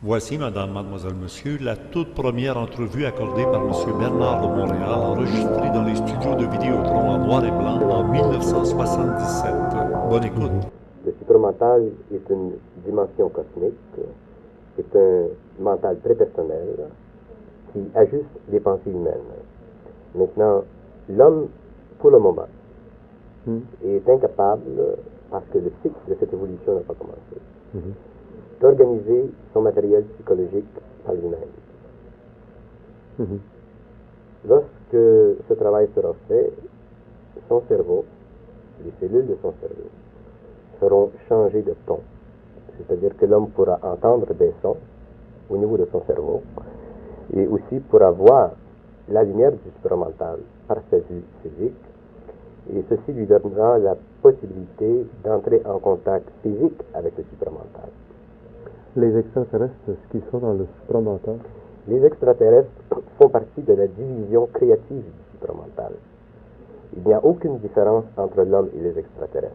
Voici, madame, mademoiselle, monsieur, la toute première entrevue accordée par monsieur Bernard de Montréal, enregistrée dans les studios de Vidéotron en noir et blanc en 1977. Bonne écoute. Le supramental est une dimension cosmique, c'est un mental très personnel qui ajuste les pensées humaines. Maintenant, l'homme, pour le moment, est incapable, parce que le cycle de cette évolution n'a pas commencé, d'organiser son matériel psychologique par lui-même. Lorsque ce travail sera fait, son cerveau, les cellules de son cerveau, seront changées de ton. C'est-à-dire que l'homme pourra entendre des sons au niveau de son cerveau et aussi pourra voir la lumière du supramental par sa vue physique, et ceci lui donnera la possibilité d'entrer en contact physique avec le supramental. Les extraterrestres, ce qu'ils sont dans le supramental? Les extraterrestres font partie de la division créative du supramental. Il n'y a aucune différence entre l'homme et les extraterrestres.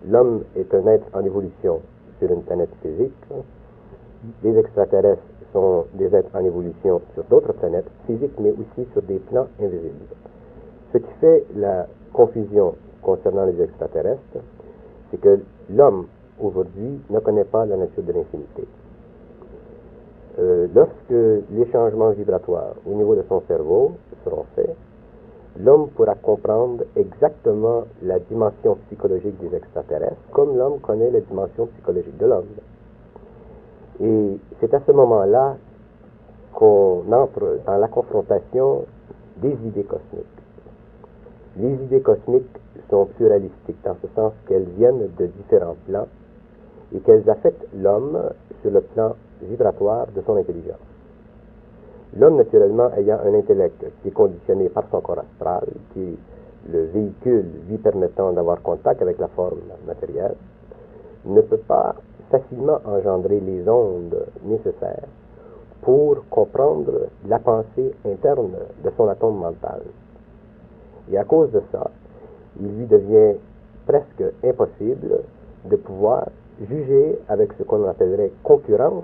L'homme est un être en évolution sur une planète physique. Les extraterrestres sont des êtres en évolution sur d'autres planètes physiques, mais aussi sur des plans invisibles. Ce qui fait la confusion concernant les extraterrestres, c'est que l'homme, aujourd'hui, ne connaît pas la nature de l'infinité. Lorsque les changements vibratoires au niveau de son cerveau seront faits, l'homme pourra comprendre exactement la dimension psychologique des extraterrestres, comme l'homme connaît la dimension psychologique de l'homme. Et c'est à ce moment-là qu'on entre dans la confrontation des idées cosmiques. Les idées cosmiques sont pluralistiques, dans ce sens qu'elles viennent de différents plans et qu'elles affectent l'homme sur le plan vibratoire de son intelligence. L'homme, naturellement, ayant un intellect qui est conditionné par son corps astral, qui est le véhicule lui permettant d'avoir contact avec la forme matérielle, ne peut pas facilement engendrer les ondes nécessaires pour comprendre la pensée interne de son atome mental. Et à cause de ça, il lui devient presque impossible de pouvoir juger avec ce qu'on appellerait concurrence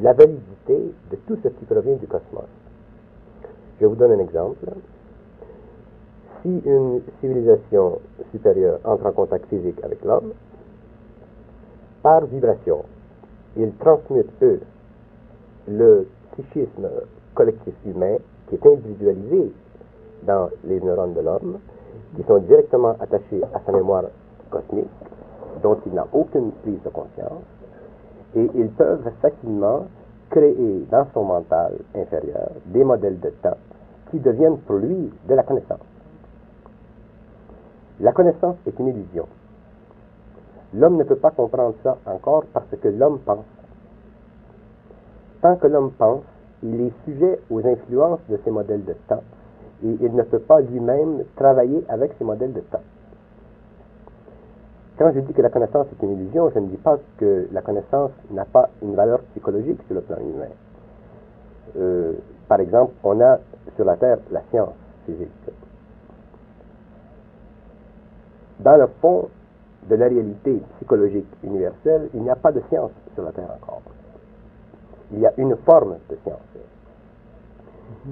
la validité de tout ce qui provient du cosmos. Je vous donne un exemple. Si une civilisation supérieure entre en contact physique avec l'homme, par vibration, ils transmutent, eux, le psychisme collectif humain qui est individualisé dans les neurones de l'homme, qui sont directement attachés à sa mémoire cosmique, dont il n'a aucune prise de conscience, et ils peuvent facilement créer dans son mental inférieur des modèles de temps qui deviennent pour lui de la connaissance. La connaissance est une illusion. L'homme ne peut pas comprendre ça encore parce que l'homme pense. Tant que l'homme pense, il est sujet aux influences de ces modèles de temps et il ne peut pas lui-même travailler avec ces modèles de temps. Quand je dis que la connaissance est une illusion, je ne dis pas que la connaissance n'a pas une valeur psychologique sur le plan humain. Par exemple, on a sur la Terre la science physique. Dans le fond de la réalité psychologique universelle, il n'y a pas de science sur la Terre encore. Il y a une forme de science.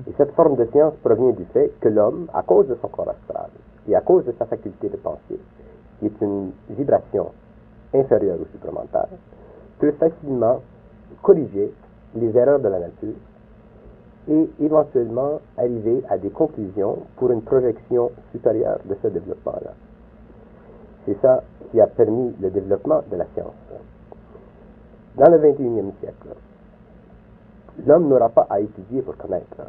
Et cette forme de science provient du fait que l'homme, à cause de son corps astral et à cause de sa faculté de penser, qui est une vibration inférieure au supramental, peut facilement corriger les erreurs de la nature et éventuellement arriver à des conclusions pour une projection supérieure de ce développement-là. C'est ça qui a permis le développement de la science. Dans le 21e siècle, l'homme n'aura pas à étudier pour connaître.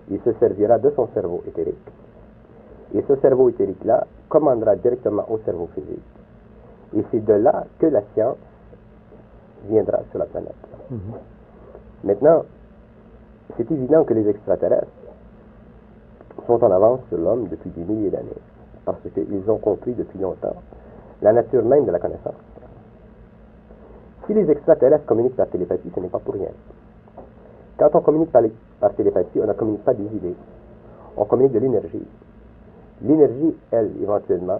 Il se servira de son cerveau éthérique. Et ce cerveau éthérique-là commandera directement au cerveau physique. Et c'est de là que la science viendra sur la planète. Maintenant, c'est évident que les extraterrestres sont en avance sur l'homme depuis des milliers d'années, parce qu'ils ont compris depuis longtemps la nature même de la connaissance. Si les extraterrestres communiquent par télépathie, ce n'est pas pour rien. Quand on communique par télépathie, on ne communique pas des idées, on communique de l'énergie. L'énergie, elle, éventuellement,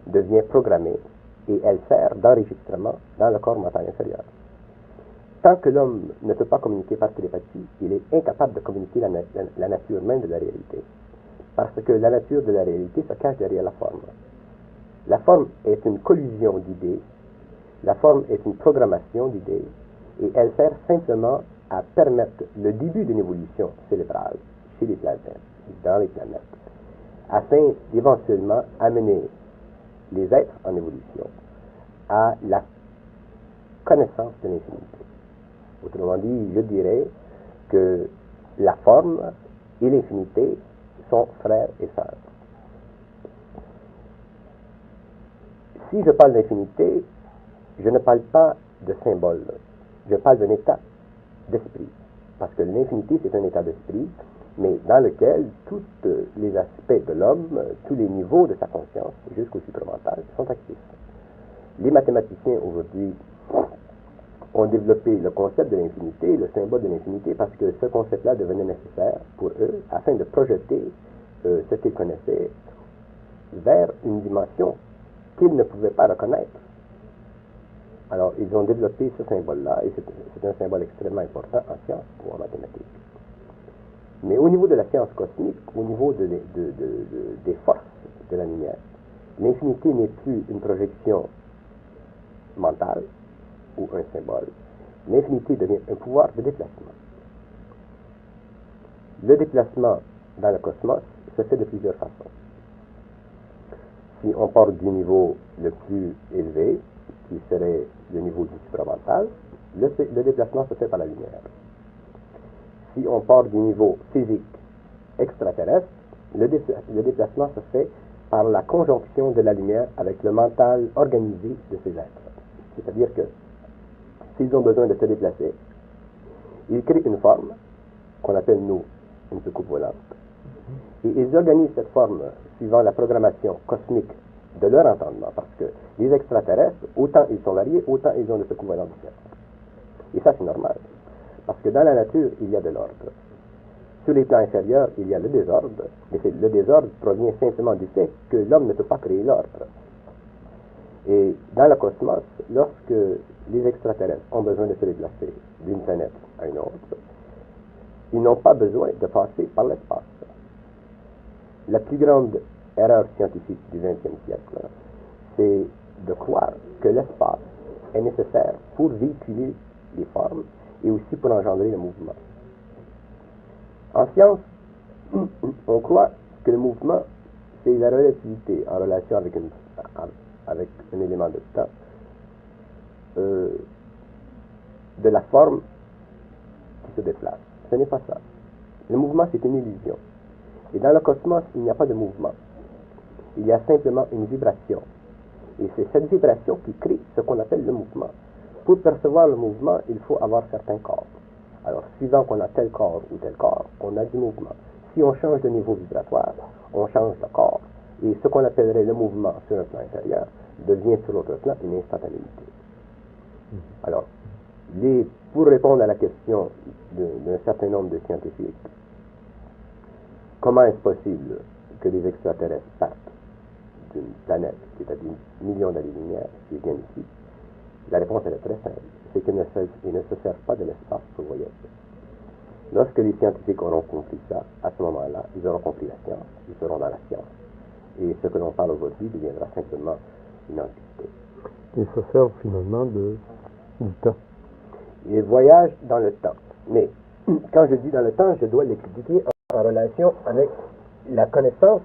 devient programmée et elle sert d'enregistrement dans le corps mental inférieur. tant que l'homme ne peut pas communiquer par télépathie, il est incapable de communiquer la nature même de la réalité. Parce que la nature de la réalité se cache derrière la forme. La forme est une collision d'idées, la forme est une programmation d'idées, et elle sert simplement à permettre le début d'une évolution cérébrale chez les planètes, dans les planètes, afin d'éventuellement amener les êtres en évolution à la connaissance de l'infinité. Autrement dit, je dirais que la forme et l'infinité sont frères et sœurs. Si je parle d'infinité, je ne parle pas de symbole, je parle d'un état d'esprit. Parce que l'infinité, c'est un état d'esprit, mais dans lequel tous les aspects de l'homme, tous les niveaux de sa conscience, jusqu'au supramental, sont actifs. Les mathématiciens, aujourd'hui, ont développé le concept de l'infinité, le symbole de l'infinité, parce que ce concept-là devenait nécessaire pour eux, afin de projeter ce qu'ils connaissaient vers une dimension qu'ils ne pouvaient pas reconnaître. Alors, ils ont développé ce symbole-là, et c'est un symbole extrêmement important en sciences ou en mathématiques. Mais au niveau de la science cosmique, au niveau des forces de la lumière, l'infinité n'est plus une projection mentale ou un symbole. L'infinité devient un pouvoir de déplacement. Le déplacement dans le cosmos se fait de plusieurs façons. Si on part du niveau le plus élevé, qui serait le niveau du supramental, le déplacement se fait par la lumière. Si on part du niveau physique extraterrestre, le déplacement se fait par la conjonction de la lumière avec le mental organisé de ces êtres. C'est-à-dire que s'ils ont besoin de se déplacer, ils créent une forme qu'on appelle, nous, une soucoupe volante, et ils organisent cette forme suivant la programmation cosmique de leur entendement, parce que les extraterrestres, autant ils sont variés, autant ils ont de soucoupes volantes différentes. Et ça, c'est normal, parce que dans la nature, il y a de l'ordre. Sur les plans inférieurs, il y a le désordre, mais le désordre provient simplement du fait que l'homme ne peut pas créer l'ordre. Et dans le cosmos, lorsque les extraterrestres ont besoin de se déplacer d'une planète à une autre, ils n'ont pas besoin de passer par l'espace. La plus grande erreur scientifique du XXe siècle, c'est de croire que l'espace est nécessaire pour véhiculer les formes et aussi pour engendrer le mouvement. En science, on croit que le mouvement, c'est la relativité en relation avec un élément de temps, de la forme qui se déplace. Ce n'est pas ça. Le mouvement, c'est une illusion. Et dans le cosmos, il n'y a pas de mouvement. Il y a simplement une vibration. Et c'est cette vibration qui crée ce qu'on appelle le mouvement. Pour percevoir le mouvement, il faut avoir certains corps. Alors, suivant qu'on a tel corps ou tel corps, on a du mouvement. Si on change de niveau vibratoire, on change de corps. Et ce qu'on appellerait le mouvement sur un plan intérieur devient sur l'autre plan une instantanéité. Alors, pour répondre à la question d'un certain nombre de scientifiques, comment est-ce possible que les extraterrestres partent d'une planète qui est à des millions d'années-lumière et viennent ici? La réponse elle est très simple, c'est qu'ils ne se servent pas de l'espace pour voyager. Lorsque les scientifiques auront compris ça, à ce moment-là, ils auront compris la science, ils seront dans la science. Et ce que l'on parle aujourd'hui deviendra simplement une antiquité. Ils se servent finalement du temps. Ils voyagent dans le temps. Mais quand je dis dans le temps, je dois l'expliquer en relation avec la connaissance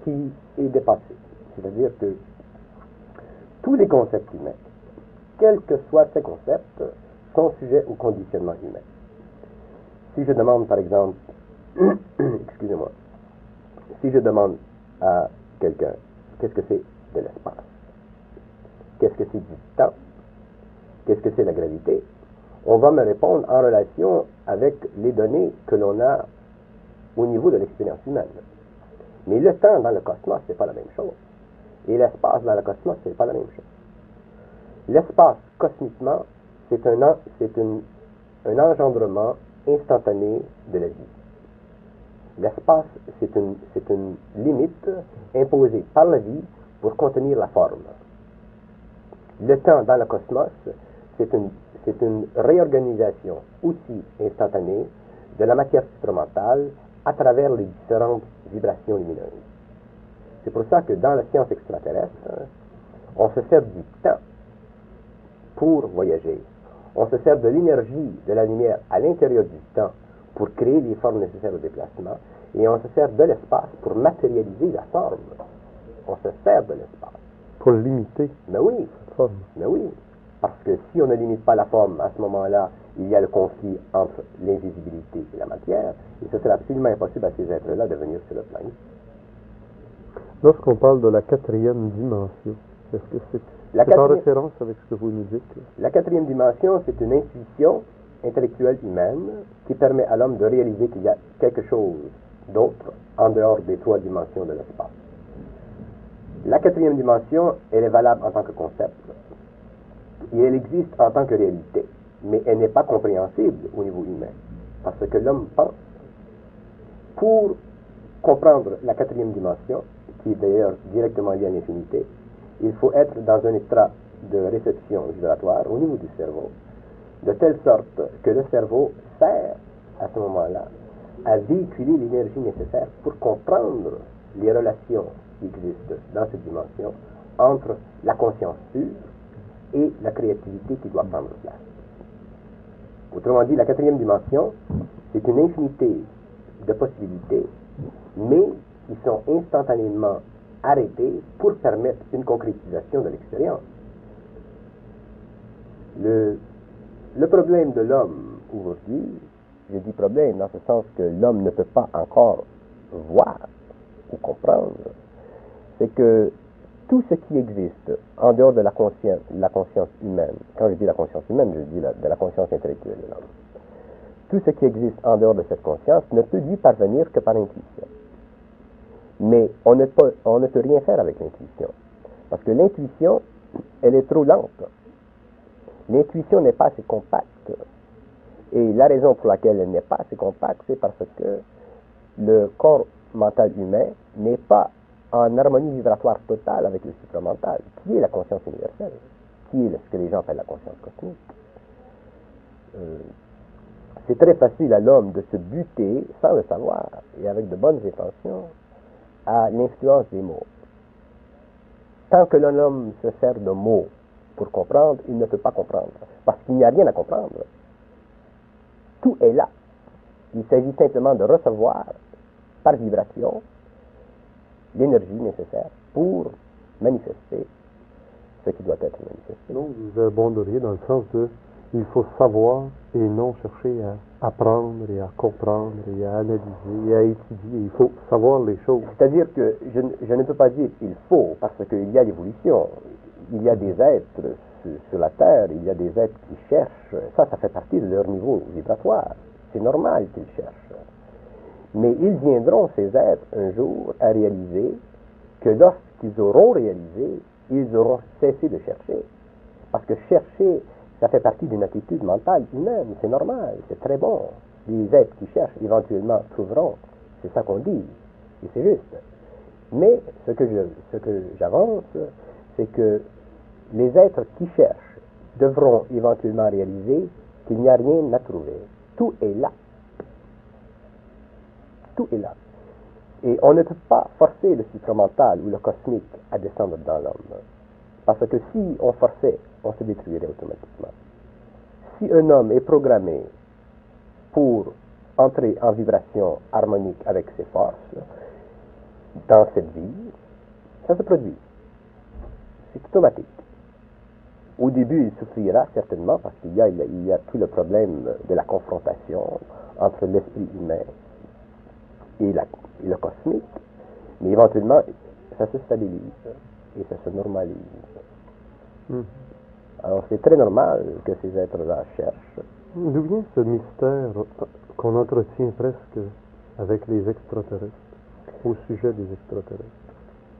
qui est dépassée. C'est-à-dire que tous les concepts humains, quels que soient ces concepts, sont sujets au conditionnement humain. Si je demande, par exemple, excusez-moi, si je demande à quelqu'un, qu'est-ce que c'est de l'espace? Qu'est-ce que c'est du temps? Qu'est-ce que c'est la gravité? On va me répondre en relation avec les données que l'on a au niveau de l'expérience humaine. Mais le temps dans le cosmos, c'est pas la même chose. Et l'espace dans le cosmos, c'est pas la même chose. L'espace, cosmiquement, c'est un engendrement instantané de la vie. L'espace, c'est une limite imposée par la vie pour contenir la forme. Le temps dans le cosmos, c'est une réorganisation aussi instantanée de la matière supramentale à travers les différentes vibrations lumineuses. C'est pour ça que dans la science extraterrestre, on se sert du temps pour voyager. On se sert de l'énergie de la lumière à l'intérieur du temps pour créer les formes nécessaires au déplacement, et on se sert de l'espace pour matérialiser la forme. On se sert de l'espace. Pour limiter Mais oui, cette forme. mais oui, parce que si on ne limite pas la forme, à ce moment-là, il y a le conflit entre l'invisibilité et la matière, et ce serait absolument impossible à ces êtres-là de venir sur le plan ici. Lorsqu'on parle de la quatrième dimension, est-ce que c'est en référence avec ce que vous nous dites? La quatrième dimension, c'est une intuition intellectuelle humaine qui permet à l'homme de réaliser qu'il y a quelque chose d'autre en dehors des trois dimensions de l'espace. La quatrième dimension, elle est valable en tant que concept et elle existe en tant que réalité, mais elle n'est pas compréhensible au niveau humain parce que l'homme pense. Pour comprendre la quatrième dimension, qui est d'ailleurs directement liée à l'infinité, il faut être dans un état de réception vibratoire au niveau du cerveau, de telle sorte que le cerveau sert à ce moment-là à véhiculer l'énergie nécessaire pour comprendre les relations qui existent dans cette dimension entre la conscience pure et la créativité qui doit prendre place. Autrement dit, la quatrième dimension, c'est une infinité de possibilités, mais qui sont instantanément arrêtées pour permettre une concrétisation de l'expérience. Le problème de l'homme aujourd'hui, je dis problème dans ce sens que l'homme ne peut pas encore voir ou comprendre, c'est que tout ce qui existe en dehors de la conscience humaine, quand je dis la conscience humaine, je dis de la conscience intellectuelle de l'homme, tout ce qui existe en dehors de cette conscience ne peut lui parvenir que par intuition. Mais on ne peut rien faire avec l'intuition, parce que l'intuition, elle est trop lente. L'intuition n'est pas assez compacte. Et la raison pour laquelle elle n'est pas assez compacte, c'est parce que le corps mental humain n'est pas en harmonie vibratoire totale avec le supramental, qui est la conscience universelle, qui est ce que les gens appellent la conscience cosmique. C'est très facile à l'homme de se buter, sans le savoir, et avec de bonnes intentions, à l'influence des mots. Tant que l'homme se sert de mots pour comprendre, il ne peut pas comprendre, parce qu'il n'y a rien à comprendre. Tout est là. Il s'agit simplement de recevoir, par vibration, l'énergie nécessaire pour manifester ce qui doit être manifesté. Donc, vous abonderiez dans le sens de il faut savoir et non chercher à apprendre et à comprendre et à analyser et à étudier. Il faut savoir les choses. C'est-à-dire que je ne peux pas dire il faut, parce qu'il y a l'évolution. Il y a des êtres sur la Terre, il y a des êtres qui cherchent. Ça fait partie de leur niveau vibratoire. C'est normal qu'ils cherchent. Mais ils viendront, ces êtres, un jour, à réaliser que lorsqu'ils auront réalisé, ils auront cessé de chercher. Parce que chercher, ça fait partie d'une attitude mentale humaine, c'est normal, c'est très bon. Les êtres qui cherchent, éventuellement, trouveront. C'est ça qu'on dit, et c'est juste. Mais ce que j'avance, c'est que les êtres qui cherchent devront éventuellement réaliser qu'il n'y a rien à trouver. Tout est là. Tout est là. Et on ne peut pas forcer le supramental ou le cosmique à descendre dans l'homme. Parce que si on forçait, on se détruirait automatiquement. Si un homme est programmé pour entrer en vibration harmonique avec ses forces, dans cette vie, ça se produit. C'est automatique. Au début, il souffrira certainement parce qu'il y a tout le problème de la confrontation entre l'esprit humain et le cosmique, mais éventuellement, ça se stabilise et ça se normalise. Alors, c'est très normal que ces êtres-là cherchent. D'où vient ce mystère qu'on entretient presque avec les extraterrestres, au sujet des extraterrestres?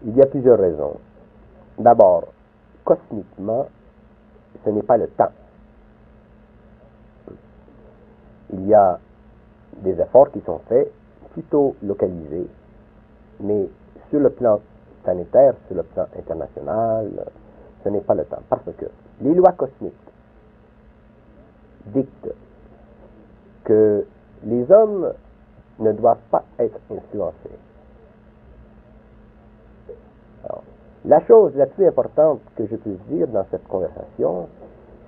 Il y a plusieurs raisons. D'abord, cosmiquement, ce n'est pas le temps. Il y a des efforts qui sont faits, plutôt localisés, mais sur le plan planétaire, sur le plan international, ce n'est pas le temps. Parce que les lois cosmiques dicte que les hommes ne doivent pas être influencés. Alors, la chose la plus importante que je puisse dire dans cette conversation,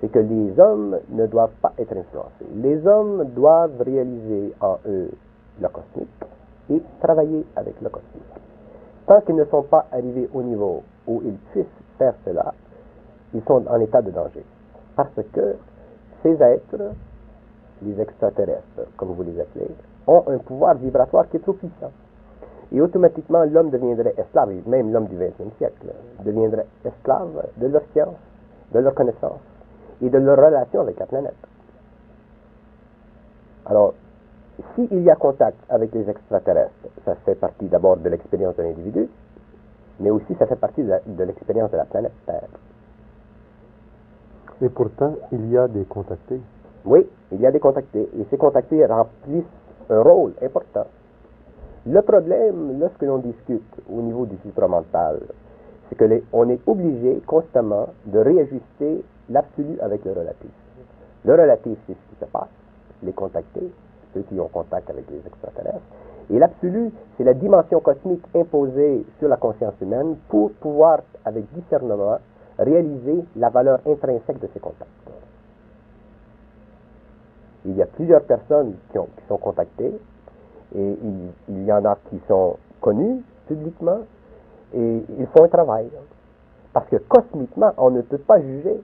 c'est que les hommes ne doivent pas être influencés. Les hommes doivent réaliser en eux le cosmique et travailler avec le cosmique. Tant qu'ils ne sont pas arrivés au niveau où ils puissent faire cela, ils sont en état de danger. Parce que ces êtres, les extraterrestres, comme vous les appelez, ont un pouvoir vibratoire qui est trop puissant. Et automatiquement, l'homme deviendrait esclave, et même l'homme du XXe siècle, deviendrait esclave de leur science, de leur connaissance et de leur relation avec la planète. Alors, s'il y a contact avec les extraterrestres, ça fait partie d'abord de l'expérience de l'individu, mais aussi ça fait partie de l'expérience de la planète Terre. Et pourtant, il y a des contactés. Oui, il y a des contactés, et ces contactés remplissent un rôle important. Le problème, lorsque l'on discute au niveau du supramental, c'est qu'on est obligé constamment de réajuster l'absolu avec le relatif. Le relatif, c'est ce qui se passe, les contactés, ceux qui ont contact avec les extraterrestres, et l'absolu, c'est la dimension cosmique imposée sur la conscience humaine pour pouvoir, avec discernement, réaliser la valeur intrinsèque de ces contacts. Il y a plusieurs personnes qui sont contactées, et il y en a qui sont connus publiquement, et ils font un travail. Parce que cosmiquement, on ne peut pas juger.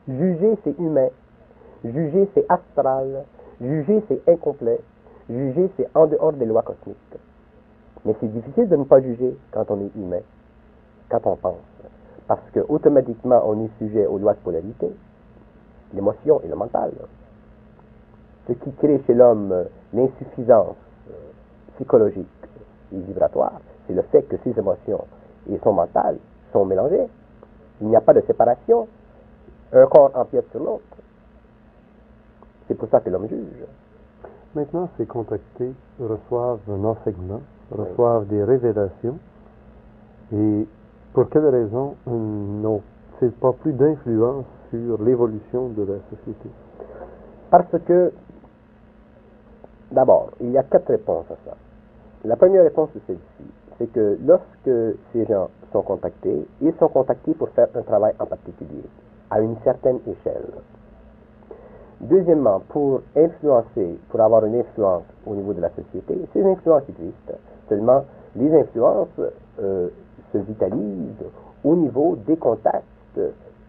Juger, c'est humain. Juger, c'est astral. Juger, c'est incomplet. Juger, c'est en dehors des lois cosmiques. Mais c'est difficile de ne pas juger quand on est humain, quand on pense. Parce que automatiquement, on est sujet aux lois de polarité, l'émotion et le mental. Ce qui crée chez l'homme l'insuffisance psychologique et vibratoire, c'est le fait que ses émotions et son mental sont mélangés. Il n'y a pas de séparation. Un corps empiète sur l'autre. C'est pour ça que l'homme juge. Maintenant, ces contactés reçoivent un enseignement, reçoivent des révélations, et pour quelle raison n'ont-ils pas plus d'influence sur l'évolution de la société? Parce que, d'abord, il y a 4 réponses à ça. La première réponse est celle-ci, c'est que lorsque ces gens sont contactés, ils sont contactés pour faire un travail en particulier, à une certaine échelle. Deuxièmement, pour influencer, pour avoir une influence au niveau de la société, ces influences existent. Seulement, les influences se vitalisent au niveau des contacts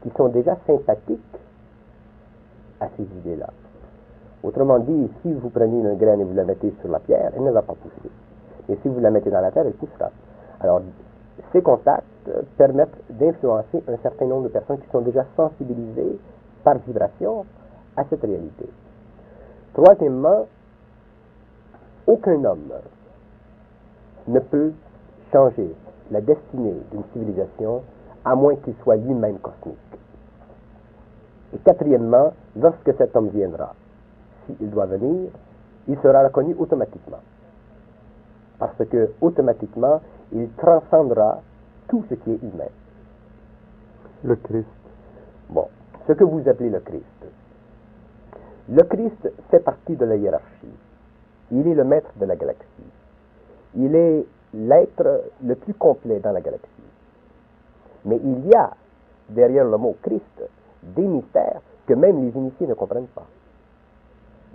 qui sont déjà sympathiques à ces idées-là. Autrement dit, si vous prenez une graine et vous la mettez sur la pierre, elle ne va pas pousser. Et si vous la mettez dans la terre, elle poussera. Alors, ces contacts permettent d'influencer un certain nombre de personnes qui sont déjà sensibilisées par vibration à cette réalité. Troisièmement, aucun homme ne peut changer la destinée d'une civilisation à moins qu'il soit lui-même cosmique. Et quatrièmement, lorsque cet homme viendra, s'il doit venir, il sera reconnu automatiquement. Parce que, automatiquement, il transcendra tout ce qui est humain. Le Christ. Bon, ce que vous appelez le Christ. Le Christ fait partie de la hiérarchie. Il est le maître de la galaxie. Il est l'être le plus complet dans la galaxie. Mais il y a, derrière le mot Christ, des mystères que même les initiés ne comprennent pas.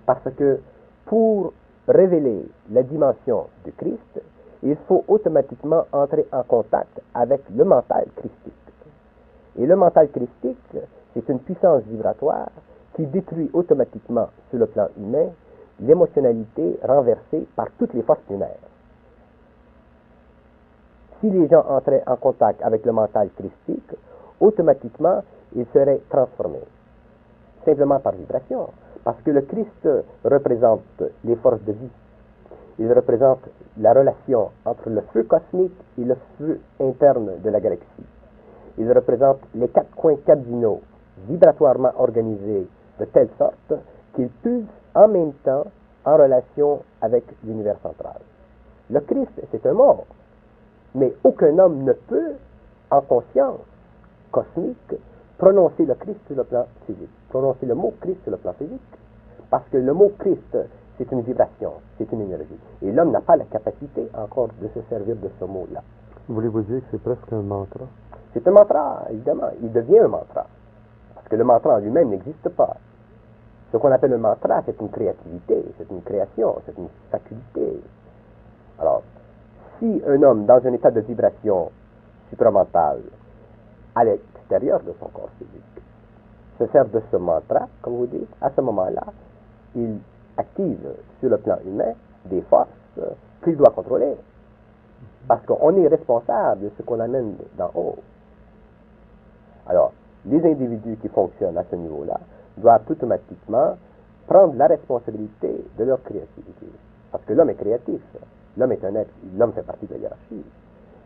Parce que pour révéler la dimension du Christ, il faut automatiquement entrer en contact avec le mental christique. Et le mental christique, c'est une puissance vibratoire qui détruit automatiquement, sur le plan humain, l'émotionnalité renversée par toutes les forces lunaires. Si les gens entraient en contact avec le mental christique, automatiquement, ils seraient transformés. Simplement par vibration. Parce que le Christ représente les forces de vie. Il représente la relation entre le feu cosmique et le feu interne de la galaxie. Il représente les 4 coins cardinaux vibratoirement organisés de telle sorte qu'ils pulsent en même temps en relation avec l'univers central. Le Christ, c'est un mort. Mais aucun homme ne peut, en conscience cosmique, prononcer le Christ sur le plan physique, prononcer le mot Christ sur le plan physique, parce que le mot Christ, c'est une vibration, c'est une énergie. Et l'homme n'a pas la capacité encore de se servir de ce mot-là. Voulez-vous dire que c'est presque un mantra? C'est un mantra, évidemment. Il devient un mantra. Parce que le mantra en lui-même n'existe pas. Ce qu'on appelle un mantra, c'est une créativité, c'est une création, c'est une faculté. Alors, si un homme, dans un état de vibration supramentale, à l'extérieur de son corps physique, se sert de ce mantra, comme vous dites, à ce moment-là, il active sur le plan humain des forces qu'il doit contrôler. Parce qu'on est responsable de ce qu'on amène d'en haut. Alors, les individus qui fonctionnent à ce niveau-là doivent automatiquement prendre la responsabilité de leur créativité. Parce que l'homme est créatif. L'homme est un être, l'homme fait partie de la hiérarchie.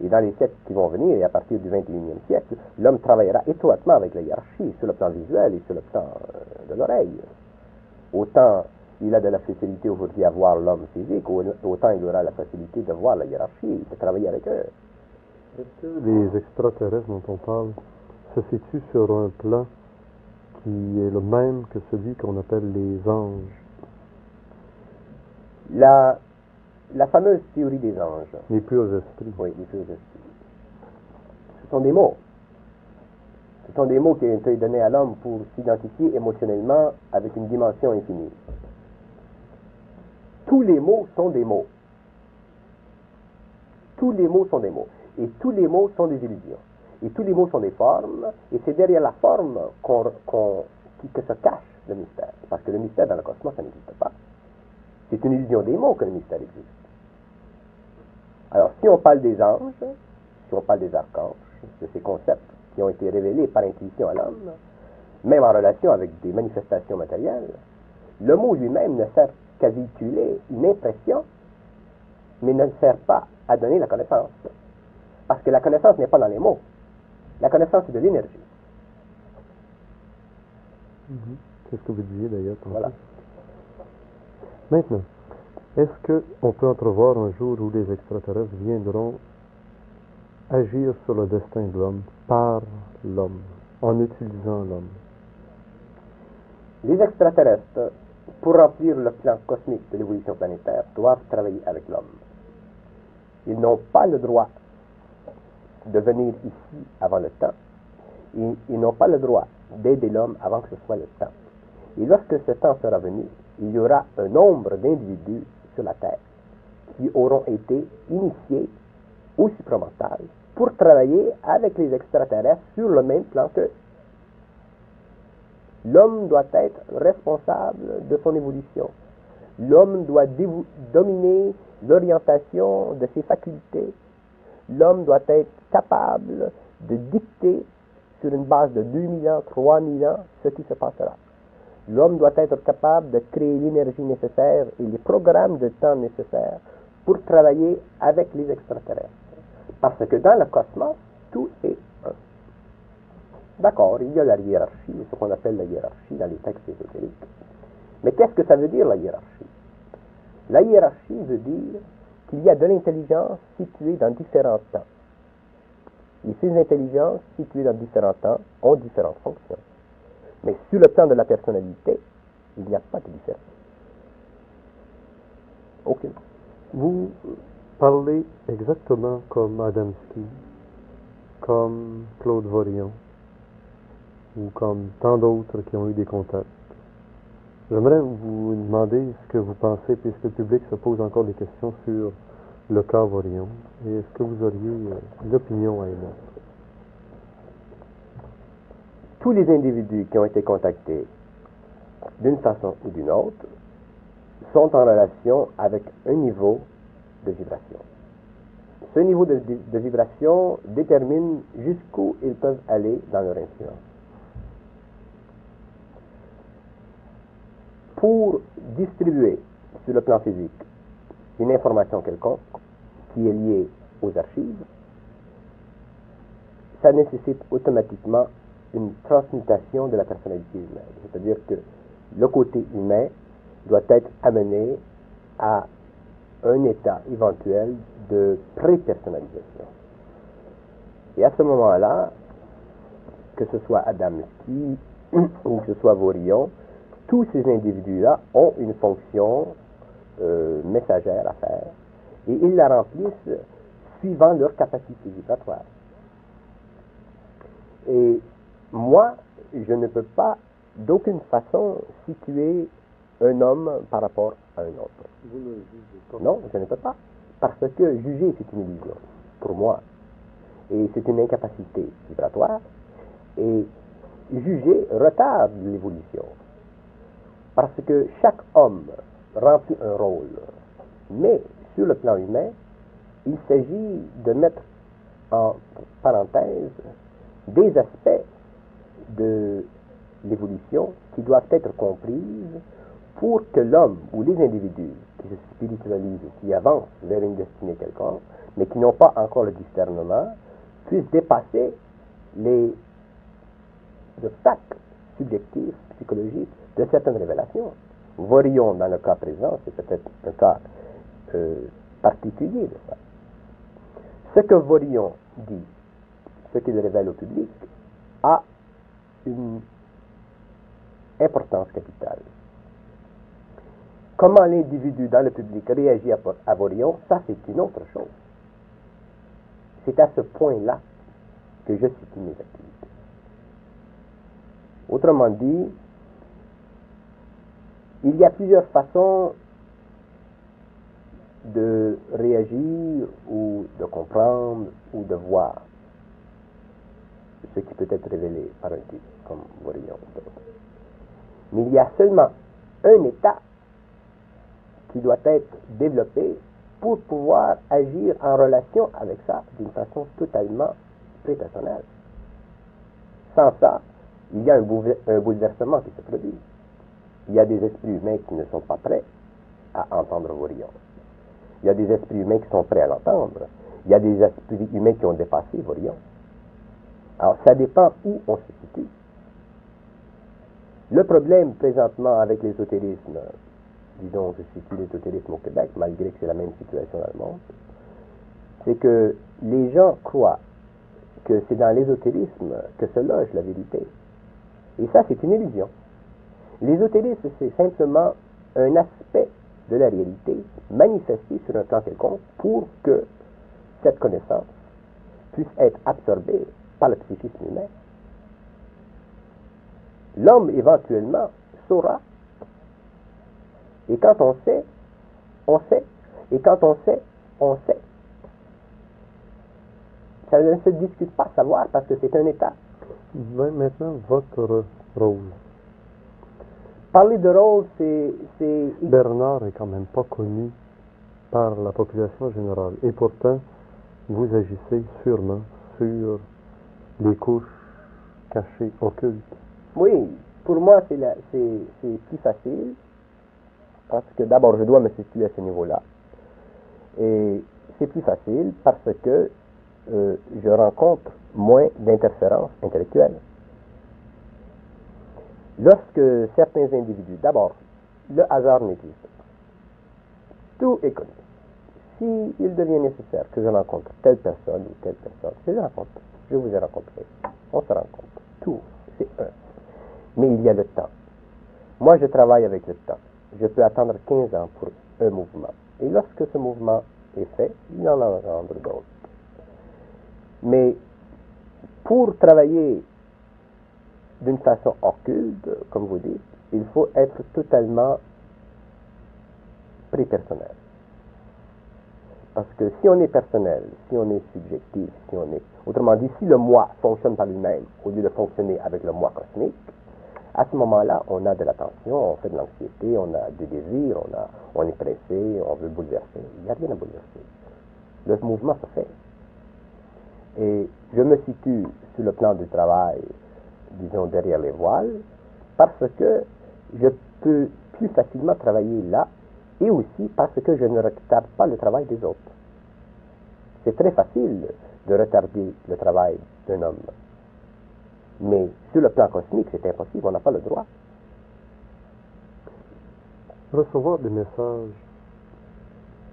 Et dans les siècles qui vont venir, et à partir du 21e siècle, l'homme travaillera étroitement avec la hiérarchie, sur le plan visuel et sur le plan de l'oreille. Autant il a de la facilité aujourd'hui à voir l'homme physique, autant il aura la facilité de voir la hiérarchie, de travailler avec eux. Est-ce que les extraterrestres dont on parle se situent sur un plan qui est le même que celui qu'on appelle les anges? La fameuse théorie des anges. Les purs esprits. Oui, les purs esprits. Ce sont des mots. Ce sont des mots qui ont été donnés à l'homme pour s'identifier émotionnellement avec une dimension infinie. Tous les mots sont des mots. Tous les mots sont des mots. Et tous les mots sont des illusions. Et tous les mots sont des formes. Et c'est derrière la forme que se cache le mystère. Parce que le mystère dans le cosmos, ça n'existe pas. C'est une illusion des mots que le mystère existe. Alors, si on parle des anges, si on parle des archanges, de ces concepts qui ont été révélés par intuition à l'homme, même en relation avec des manifestations matérielles, le mot lui-même ne sert qu'à véhiculer une impression, mais ne sert pas à donner la connaissance. Parce que la connaissance n'est pas dans les mots. La connaissance, c'est de l'énergie. C'est ce que vous disiez d'ailleurs. Voilà. Maintenant, est-ce qu'on peut entrevoir un jour où les extraterrestres viendront agir sur le destin de l'homme, par l'homme, en utilisant l'homme? Les extraterrestres, pour remplir le plan cosmique de l'évolution planétaire, doivent travailler avec l'homme. Ils n'ont pas le droit de venir ici avant le temps. Ils n'ont pas le droit d'aider l'homme avant que ce soit le temps. Et lorsque ce temps sera venu, il y aura un nombre d'individus sur la Terre qui auront été initiés au supramental pour travailler avec les extraterrestres sur le même plan qu'eux. L'homme doit être responsable de son évolution. L'homme doit dominer l'orientation de ses facultés. L'homme doit être capable de dicter sur une base de 2000 ans, 3000 ans, ce qui se passera. L'homme doit être capable de créer l'énergie nécessaire et les programmes de temps nécessaires pour travailler avec les extraterrestres. Parce que dans le cosmos, tout est un. D'accord, il y a la hiérarchie, ce qu'on appelle la hiérarchie dans les textes ésotériques. Mais qu'est-ce que ça veut dire, la hiérarchie? La hiérarchie veut dire qu'il y a de l'intelligence située dans différents temps. Et ces intelligences situées dans différents temps ont différentes fonctions. Mais sur le plan de la personnalité, il n'y a pas de différence. Aucune. Vous parlez exactement comme Adamski, comme Claude Vorion, ou comme tant d'autres qui ont eu des contacts. J'aimerais vous demander ce que vous pensez, puisque le public se pose encore des questions sur le cas Vorion, et est-ce que vous auriez une opinion à émettre? Tous les individus qui ont été contactés d'une façon ou d'une autre sont en relation avec un niveau de vibration. Ce niveau de vibration détermine jusqu'où ils peuvent aller dans leur influence. Pour distribuer sur le plan physique une information quelconque qui est liée aux archives, ça nécessite automatiquement une transmutation de la personnalité humaine. C'est-à-dire que le côté humain doit être amené à un état éventuel de pré-personnalisation. Et à ce moment-là, que ce soit Adamski ou que ce soit Vorillon, tous ces individus-là ont une fonction messagère à faire et ils la remplissent suivant leur capacité vibratoire. Et moi, je ne peux pas d'aucune façon situer un homme par rapport à un autre. Vous ne jugez pas. Non, je ne peux pas. Parce que juger, c'est une illusion, pour moi. Et c'est une incapacité vibratoire. Et juger retarde l'évolution. Parce que chaque homme remplit un rôle. Mais sur le plan humain, il s'agit de mettre en parenthèse des aspects de l'évolution qui doivent être comprises pour que l'homme ou les individus qui se spiritualisent, qui avancent vers une destinée quelconque, mais qui n'ont pas encore le discernement, puissent dépasser les obstacles subjectifs, psychologiques de certaines révélations. Voyons dans le cas présent, c'est peut-être un cas particulier de ça. Ce que Vorillon dit, ce qu'il révèle au public, a une importance capitale. Comment l'individu dans le public réagit à Vorillon, ça c'est une autre chose. C'est à ce point-là que je situe mes activités. Autrement dit, il y a plusieurs façons de réagir ou de comprendre ou de voir ce qui peut être révélé par un type comme Vorillon. Mais il y a seulement un état qui doit être développé pour pouvoir agir en relation avec ça d'une façon totalement prépersonnelle. Sans ça, il y a un bouleversement qui se produit. Il y a des esprits humains qui ne sont pas prêts à entendre Vorillon. Il y a des esprits humains qui sont prêts à l'entendre. Il y a des esprits humains qui ont dépassé Vorillon. Alors, ça dépend où on se situe. Le problème présentement avec l'ésotérisme, disons, je situe l'ésotérisme au Québec, malgré que c'est la même situation dans le monde, c'est que les gens croient que c'est dans l'ésotérisme que se loge la vérité. Et ça, c'est une illusion. L'ésotérisme, c'est simplement un aspect de la réalité manifesté sur un plan quelconque pour que cette connaissance puisse être absorbée par le psychisme humain. L'homme, éventuellement, saura. Et quand on sait, on sait. Et quand on sait, on sait. Ça ne se discute pas savoir parce que c'est un état. Maintenant, votre rôle. Parler de rôle, c'est... Bernard est quand même pas connu par la population générale. Et pourtant, vous agissez sûrement sur les couches cachées, occultes. Oui, pour moi, c'est plus facile. Parce que d'abord, je dois me situer à ce niveau-là. Et c'est plus facile parce que je rencontre moins d'interférences intellectuelles. Lorsque certains individus, d'abord, le hasard n'existe pas. Tout est connu. S'il devient nécessaire que je rencontre telle personne ou telle personne, je les rencontre. Je vous ai rencontré. On se rencontre. Tout, c'est un. Mais il y a le temps. Moi, je travaille avec le temps. Je peux attendre 15 ans pour un mouvement. Et lorsque ce mouvement est fait, il en engendre d'autres. Mais pour travailler d'une façon occulte, comme vous dites, il faut être totalement prépersonnel. Parce que si on est personnel, si on est subjectif, si on est... Autrement dit, si le moi fonctionne par lui-même, au lieu de fonctionner avec le moi cosmique, à ce moment-là, on a de la tension, on fait de l'anxiété, on a des désirs, on est pressé, on veut bouleverser. Il n'y a rien à bouleverser. Le mouvement se fait. Et je me situe sur le plan du travail, disons, derrière les voiles, parce que je peux plus facilement travailler là, et aussi parce que je ne retarde pas le travail des autres. C'est très facile de retarder le travail d'un homme. Mais sur le plan cosmique, c'est impossible, on n'a pas le droit. Recevoir des messages,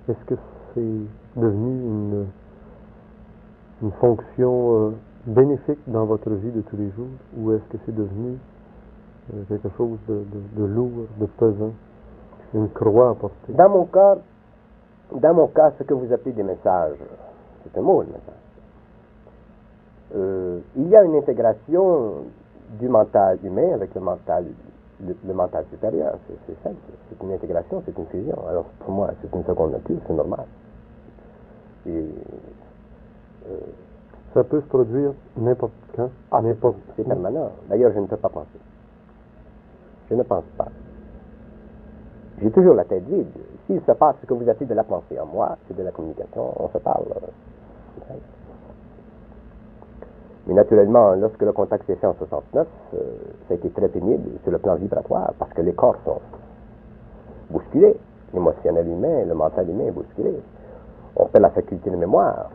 est-ce que c'est devenu une fonction bénéfique dans votre vie de tous les jours, ou est-ce que c'est devenu quelque chose de lourd, de pesant, une croix à porter? Dans mon cas, ce que vous appelez des messages, c'est un mot, le message. Il y a une intégration du mental humain avec le mental supérieur. C'est simple. C'est une intégration, c'est une fusion. Alors pour moi, c'est une seconde nature, c'est normal. Et, ça peut se produire n'importe quand, n'importe où. C'est permanent. D'ailleurs, je ne peux pas penser. Je ne pense pas. J'ai toujours la tête vide. S'il se passe ce que vous appelez de la pensée en moi, c'est de la communication, on se parle. Mais naturellement, lorsque le contact s'est fait en 69, ça a été très pénible sur le plan vibratoire, parce que les corps sont bousculés. L'émotionnel humain, le mental humain est bousculé. On perd la faculté de mémoire.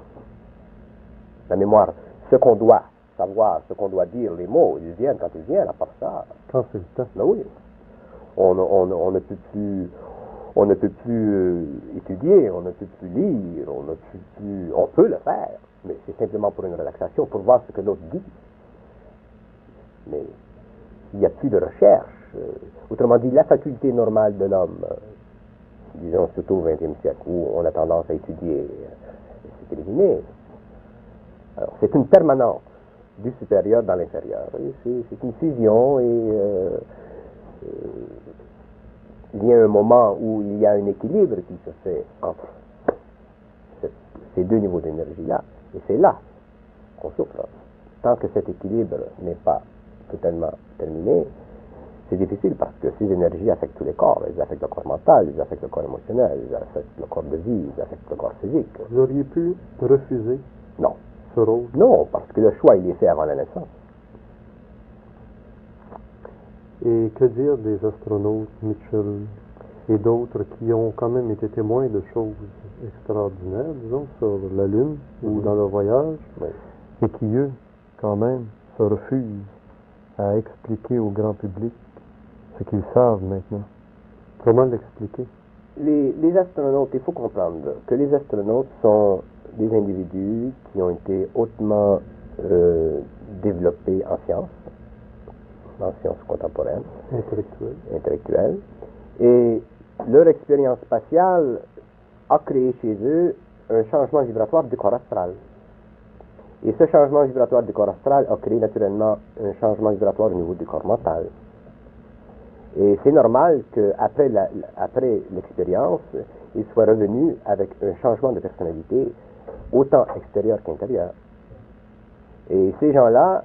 La mémoire, ce qu'on doit savoir, ce qu'on doit dire, les mots, ils viennent quand ils viennent, à part ça. Quand c'est le temps. Ben oui. On ne peut plus étudier, on ne peut plus lire, on peut le faire, mais c'est simplement pour une relaxation, pour voir ce que l'autre dit. Mais il n'y a plus de recherche. Autrement dit, la faculté normale de l'homme, disons surtout au XXe siècle, où on a tendance à étudier, c'est éliminé. Alors, c'est une permanence du supérieur dans l'inférieur. C'est une fusion et il y a un moment où il y a un équilibre qui se fait entre ces deux niveaux d'énergie-là, et c'est là qu'on souffre. Tant que cet équilibre n'est pas totalement terminé, c'est difficile parce que ces énergies affectent tous les corps. Elles affectent le corps mental, elles affectent le corps émotionnel, elles affectent le corps de vie, elles affectent le corps physique. Vous auriez pu refuser Non. ce rôle? Non, parce que le choix, il est fait avant la naissance. Et que dire des astronautes, Mitchell et d'autres qui ont quand même été témoins de choses extraordinaires, disons, sur la Lune ou dans leur voyage, et qui, eux, quand même, se refusent à expliquer au grand public ce qu'ils savent maintenant? Comment l'expliquer? Les astronautes, il faut comprendre que les astronautes sont des individus qui ont été hautement développés en sciences contemporaines, intellectuelles, et leur expérience spatiale a créé chez eux un changement vibratoire du corps astral. Et ce changement vibratoire du corps astral a créé naturellement un changement vibratoire au niveau du corps mental. Et c'est normal qu'après l'expérience, ils soient revenus avec un changement de personnalité autant extérieur qu'intérieur. Et ces gens-là,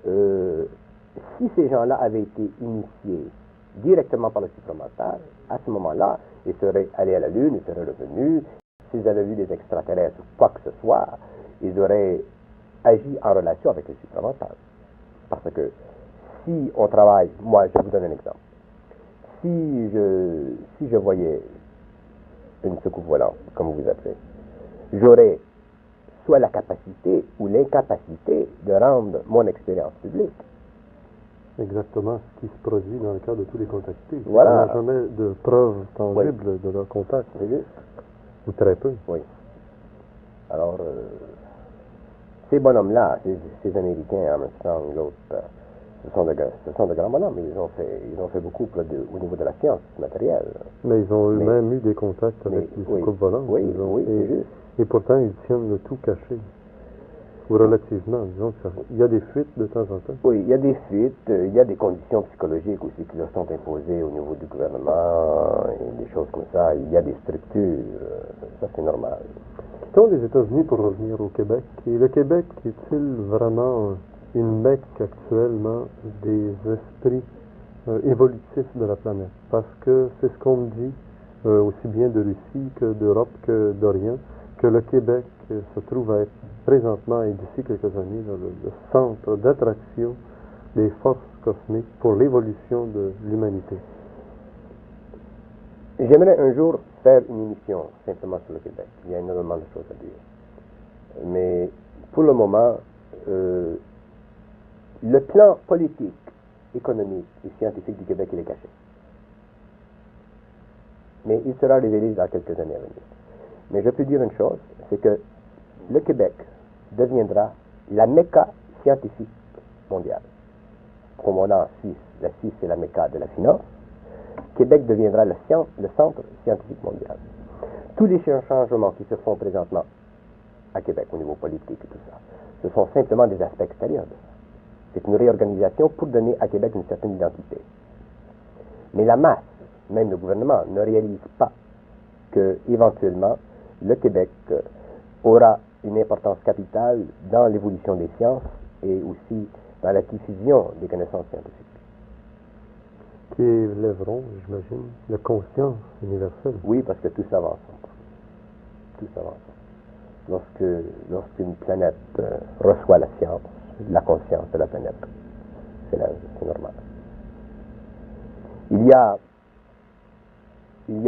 si ces gens-là avaient été initiés directement par le supramental, à ce moment-là, ils seraient allés à la Lune, ils seraient revenus. S'ils avaient vu des extraterrestres ou quoi que ce soit, ils auraient agi en relation avec le supramental. Parce que si on travaille, moi je vous donne un exemple, si je voyais une soucoupe volante, comme vous appelez, j'aurais soit la capacité ou l'incapacité de rendre mon expérience publique. Exactement ce qui se produit dans le cas de tous les contactés. Voilà. On n'a jamais de preuves tangibles de leur contact. Ou très peu. Oui. Alors, ces bonhommes-là, ces Américains, Armstrong, l'autre, ce sont de grands bonhommes. Ils ont fait beaucoup au niveau de la science matérielle. Mais ils ont eux-mêmes eu des contacts avec les soucoupes volantes. Oui, c'est juste. Et pourtant, ils tiennent le tout caché. Ou relativement, disons. Il y a des fuites de temps en temps. Oui, il y a des fuites, il y a des conditions psychologiques aussi qui leur sont imposées au niveau du gouvernement, et des choses comme ça. Il y a des structures, ça c'est normal. Quittons les États-Unis pour revenir au Québec. Et le Québec est-il vraiment une mecque actuellement des esprits évolutifs de la planète? Parce que c'est ce qu'on me dit, aussi bien de Russie que d'Europe que d'Orient, que le Québec se trouve à être présentement et d'ici quelques années le centre d'attraction des forces cosmiques pour l'évolution de l'humanité. J'aimerais un jour faire une émission simplement sur le Québec. Il y a énormément de choses à dire. Mais pour le moment, le plan politique, économique et scientifique du Québec, il est caché. Mais il sera révélé dans quelques années à venir. Mais je peux dire une chose, c'est que le Québec deviendra la Mecca scientifique mondiale. Comme on a en Suisse, la Suisse est la Mecca de la finance, Québec deviendra le centre scientifique mondial. Tous les changements qui se font présentement à Québec au niveau politique et tout ça, ce sont simplement des aspects extérieurs de ça. C'est une réorganisation pour donner à Québec une certaine identité. Mais la masse, même le gouvernement, ne réalise pas que éventuellement le Québec aura une importance capitale dans l'évolution des sciences et aussi dans la diffusion des connaissances scientifiques. Qui élèveront, j'imagine, la conscience universelle. Oui, parce que tout s'avance. Tout s'avance. Lorsqu'une planète reçoit la science, la conscience de la planète, c'est normal. Il y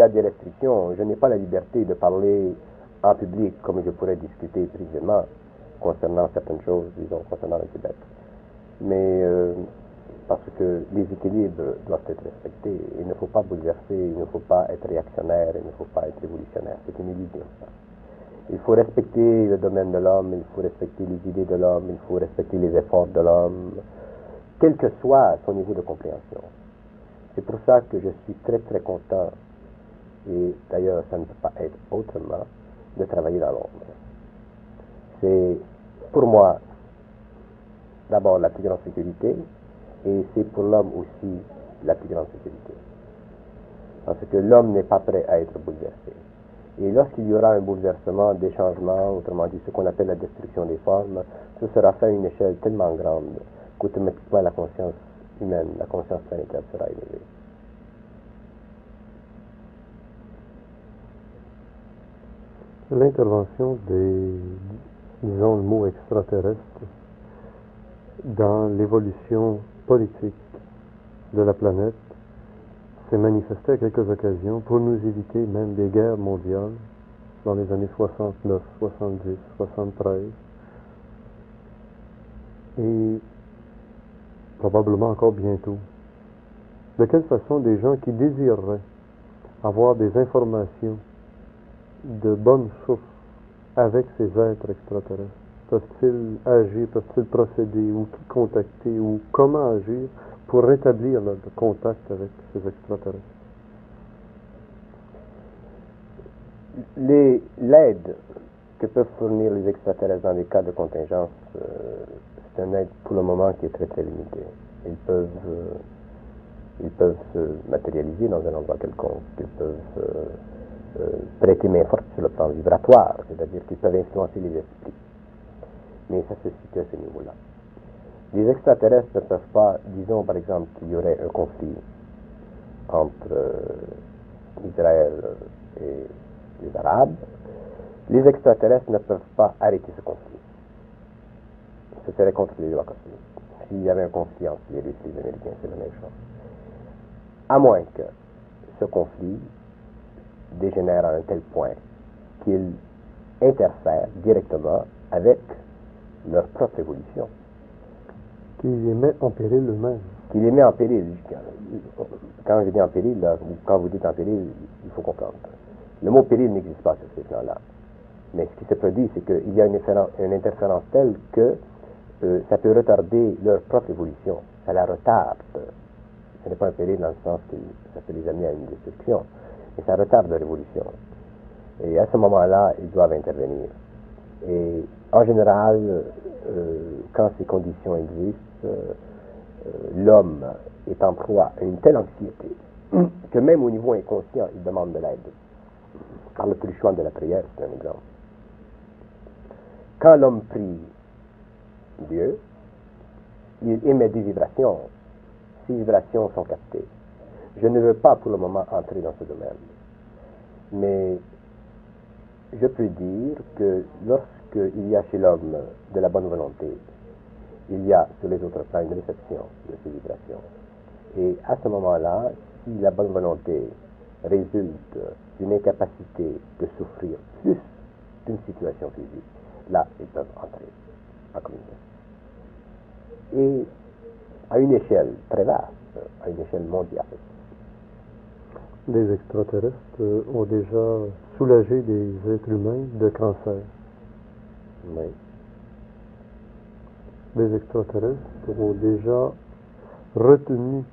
a des restrictions. Je n'ai pas la liberté de parler en public comme je pourrais discuter privément concernant certaines choses, disons, concernant le Québec. Mais parce que les équilibres doivent être respectés. Il ne faut pas bouleverser, il ne faut pas être réactionnaire, il ne faut pas être révolutionnaire. C'est une illusion, ça. Il faut respecter le domaine de l'homme, il faut respecter les idées de l'homme, il faut respecter les efforts de l'homme, quel que soit son niveau de compréhension. C'est pour ça que je suis très très content, et d'ailleurs ça ne peut pas être autrement, de travailler dans l'ombre. C'est pour moi d'abord la plus grande sécurité, et c'est pour l'homme aussi la plus grande sécurité. Parce que l'homme n'est pas prêt à être bouleversé. Et lorsqu'il y aura un bouleversement, des changements, autrement dit ce qu'on appelle la destruction des formes, ce sera fait à une échelle tellement grande qu'automatiquement la conscience humaine, la conscience planétaire sera élevée. L'intervention disons le mot extraterrestre, dans l'évolution politique de la planète, s'est manifestée à quelques occasions pour nous éviter même des guerres mondiales dans les années 69, 70, 73 et probablement encore bientôt. De quelle façon des gens qui désireraient avoir des informations de bonne source avec ces êtres extraterrestres, peuvent-ils agir, peuvent-ils procéder, ou qui contacter, ou comment agir pour rétablir le contact avec ces extraterrestres? L'aide que peuvent fournir les extraterrestres dans des cas de contingence, c'est une aide pour le moment qui est très très limitée. Ils peuvent se matérialiser dans un endroit quelconque, ils peuvent prêter main forte sur le plan vibratoire, c'est-à-dire qu'ils peuvent influencer les esprits. Mais ça se situe à ce niveau-là. Les extraterrestres ne peuvent pas, disons par exemple qu'il y aurait un conflit entre Israël et les Arabes, les extraterrestres ne peuvent pas arrêter ce conflit. Ce serait contre les lois cosmiques. S'il y avait un conflit entre les Russes et les Américains, c'est la même chose. À moins que ce conflit dégénère à un tel point qu'il interfère directement avec leur propre évolution. Qui les met en péril eux-mêmes. Qui les met en péril. Quand je dis en péril, là, ou quand vous dites en péril, il faut comprendre. Le mot péril n'existe pas sur ces plans-là. Mais ce qui se produit, c'est qu'il y a une interférence telle que ça peut retarder leur propre évolution. Ça la retarde. Ce n'est pas un péril dans le sens que ça peut les amener à une destruction. Mais ça retarde leur évolution. Et à ce moment-là, ils doivent intervenir. Et en général, quand ces conditions existent, l'homme est en proie à une telle anxiété que même au niveau inconscient, il demande de l'aide. Par le truchement de la prière, c'est un exemple. Quand l'homme prie Dieu, il émet des vibrations. Ces vibrations sont captées. Je ne veux pas pour le moment entrer dans ce domaine. Mais je peux dire que lorsqu'il y a chez l'homme de la bonne volonté, il y a sur les autres plans une réception de ces vibrations. Et à ce moment-là, si la bonne volonté résulte d'une incapacité de souffrir plus d'une situation physique, là, ils peuvent entrer en communication. Et à une échelle très vaste, à une échelle mondiale. Les extraterrestres ont déjà soulagé des êtres humains de cancer. Oui. les extraterrestres ont déjà retenu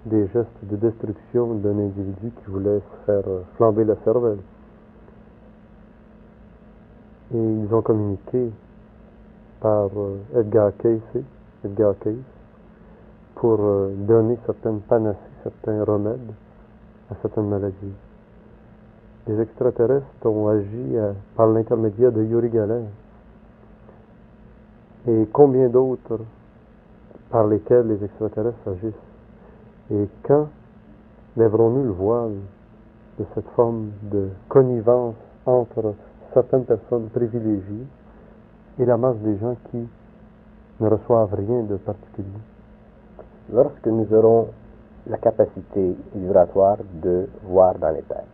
des gestes de destruction d'un individu qui voulait se faire flamber la cervelle. Et ils ont communiqué par Edgar Cayce, pour donner certaines panacées, certains remèdes à certaines maladies. Les extraterrestres ont agi par l'intermédiaire de Yuri Geller. Et combien d'autres par lesquels les extraterrestres agissent? Et quand lèverons-nous le voile de cette forme de connivence entre certaines personnes privilégiées et la masse des gens qui ne reçoivent rien de particulier? Lorsque nous aurons la capacité vibratoire de voir dans les terres,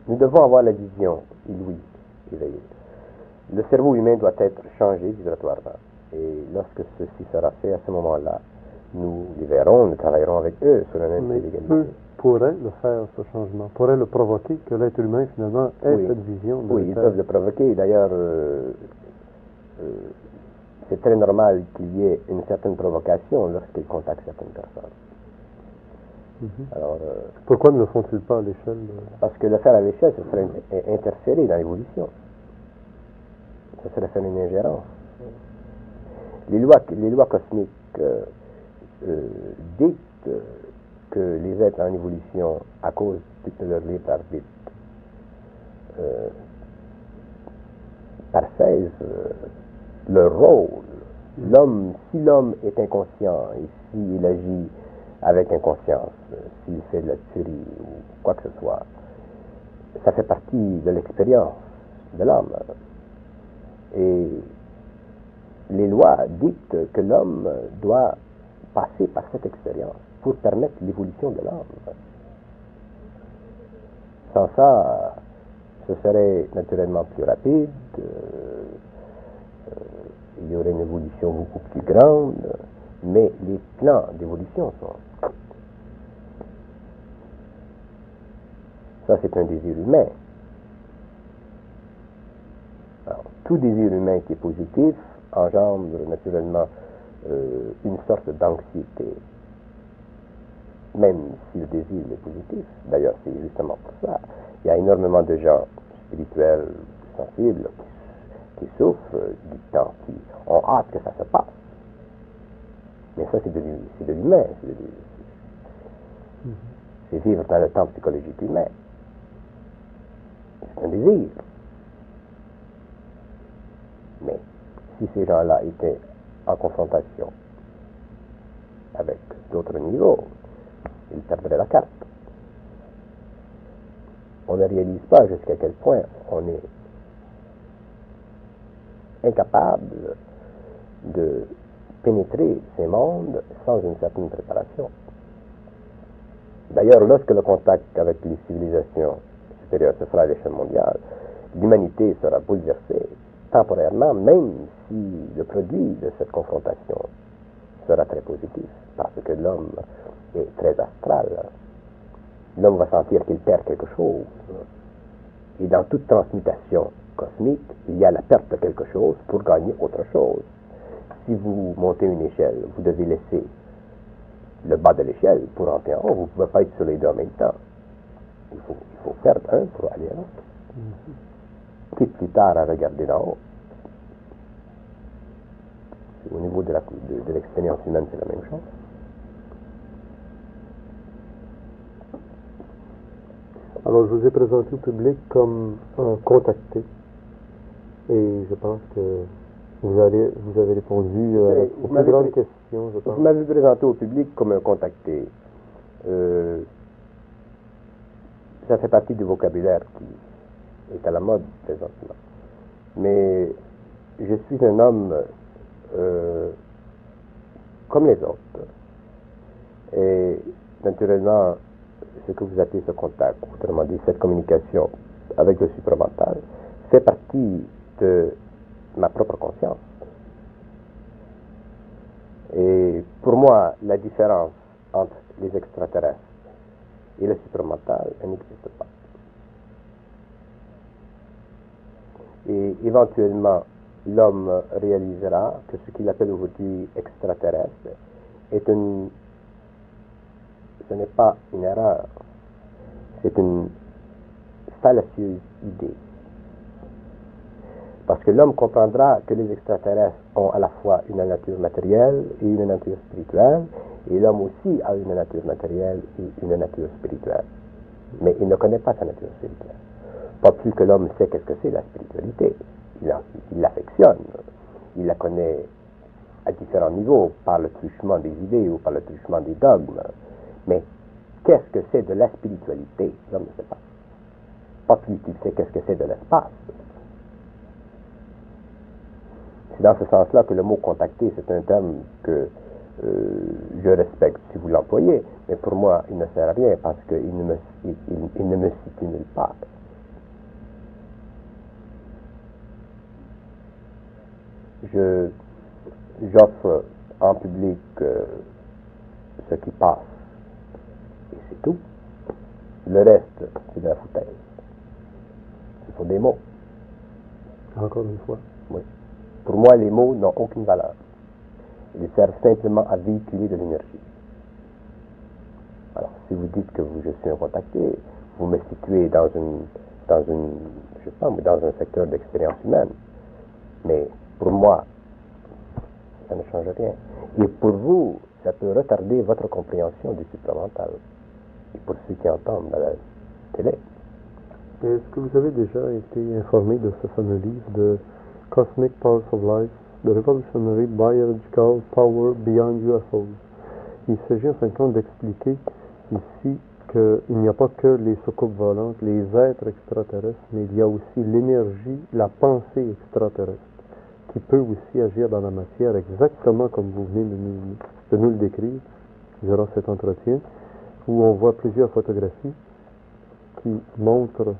nous devons avoir la vision inouïe, éveillée. Le cerveau humain doit être changé vibratoirement. Et lorsque ceci sera fait, à ce moment-là, nous les verrons, nous travaillerons avec eux sur le même pied d'égalité. Eux pourraient le faire, ce changement, pourraient le provoquer, que l'être humain, finalement, ait cette vision. Oui, ils peuvent le provoquer. D'ailleurs, c'est très normal qu'il y ait une certaine provocation lorsqu'ils contactent certaines personnes. Alors, pourquoi ne le font-ils pas à l'échelle Parce que le faire à l'échelle, ce serait interférer dans l'évolution. Ce serait faire une ingérence. Les lois cosmiques dictent que les êtres en évolution, à cause de leur libre arbitre, parfaisent leur rôle. Si l'homme est inconscient et s'il agit avec inconscience, s'il fait de la tuerie ou quoi que ce soit, ça fait partie de l'expérience de l'homme. Et les lois dictent que l'homme doit passer par cette expérience pour permettre l'évolution de l'homme. Sans ça, ce serait naturellement plus rapide, il y aurait une évolution beaucoup plus grande, mais les plans d'évolution sont... Ça, c'est un désir humain. Alors, tout désir humain qui est positif engendre naturellement une sorte d'anxiété, même si le désir est positif. D'ailleurs, c'est justement pour ça. Il y a énormément de gens spirituels, sensibles, qui souffrent du temps, qui ont hâte que ça se passe. Mais ça, c'est de l'humain. C'est vivre dans le temps psychologique humain. C'est un désir. Mais si ces gens-là étaient en confrontation avec d'autres niveaux, ils perdraient la carte. On ne réalise pas jusqu'à quel point on est incapable de pénétrer ces mondes sans une certaine préparation. D'ailleurs, lorsque le contact avec les civilisations supérieures se fera à l'échelle mondiale, l'humanité sera bouleversée temporairement, même si le produit de cette confrontation sera très positif, parce que l'homme est très astral. L'homme va sentir qu'il perd quelque chose. Et dans toute transmutation cosmique, il y a la perte de quelque chose pour gagner autre chose. Si vous montez une échelle, vous devez laisser le bas de l'échelle pour entrer en haut. Vous ne pouvez pas être sur les deux en même temps. Il faut perdre un pour aller à l'autre. Puis plus tard à regarder d'en haut. Au niveau de l'expérience humaine, c'est la même chose. Alors, je vous ai présenté au public comme un contacté. Et je pense que vous avez répondu aux plus grandes questions, je pense. Vous m'avez présenté au public comme un contacté. Ça fait partie du vocabulaire qui est à la mode présentement. Mais je suis un homme comme les autres. Et naturellement, ce que vous appelez ce contact, autrement dit cette communication avec le supramental, fait partie de ma propre conscience. Et pour moi, la différence entre les extraterrestres et le supramental, elle n'existe pas. Et éventuellement, l'homme réalisera que ce qu'il appelle aujourd'hui extraterrestre ce n'est pas une erreur, c'est une fallacieuse idée. Parce que l'homme comprendra que les extraterrestres ont à la fois une nature matérielle et une nature spirituelle, et l'homme aussi a une nature matérielle et une nature spirituelle. Mais il ne connaît pas sa nature spirituelle. Pas plus que l'homme sait qu'est-ce que c'est la spiritualité. Il l'affectionne, il la connaît à différents niveaux, par le truchement des idées ou par le truchement des dogmes. Mais qu'est-ce que c'est de la spiritualité? L'homme ne sait pas. Pas plus qu'il sait qu'est-ce que c'est de l'espace. C'est dans ce sens-là que le mot contacter, c'est un terme que je respecte si vous l'employez, mais pour moi, il ne sert à rien parce qu'il ne me situe nulle part. J'offre en public ce qui passe, et c'est tout. Le reste, c'est de la foutaise. Ce sont des mots. Encore une fois. Oui. Pour moi, les mots n'ont aucune valeur. Ils servent simplement à véhiculer de l'énergie. Alors, si vous dites que je suis un contacté, vous me situez dans un secteur d'expérience humaine. Mais pour moi, ça ne change rien. Et pour vous, ça peut retarder votre compréhension du supramental. Et pour ceux qui entendent à la télé. Est-ce que vous avez déjà été informé de ce fameux livre de Cosmic Pulse of Life, The Revolutionary Biological Power Beyond UFOs? Il s'agit en fin de compte d'expliquer ici qu'il n'y a pas que les soucoupes volantes, les êtres extraterrestres, mais il y a aussi l'énergie, la pensée extraterrestre, qui peut aussi agir dans la matière exactement comme vous venez de nous le décrire durant cet entretien, où on voit plusieurs photographies qui montrent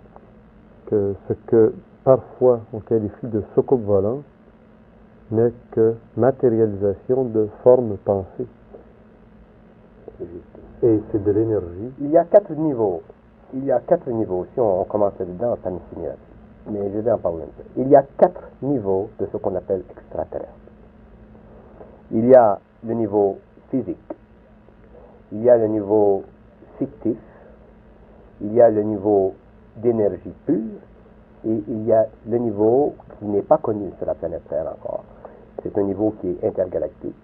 que ce que parfois on qualifie de soucoupe volante n'est que matérialisation de formes pensées. Et c'est de l'énergie. Il y a 4 niveaux. Si on commence là-dedans, ça ne finira plus. Mais je vais en parler un peu. Il y a 4 niveaux de ce qu'on appelle extraterrestre. Il y a le niveau physique. Il y a le niveau fictif. Il y a le niveau d'énergie pure. Et il y a le niveau qui n'est pas connu sur la planète Terre encore. C'est un niveau qui est intergalactique.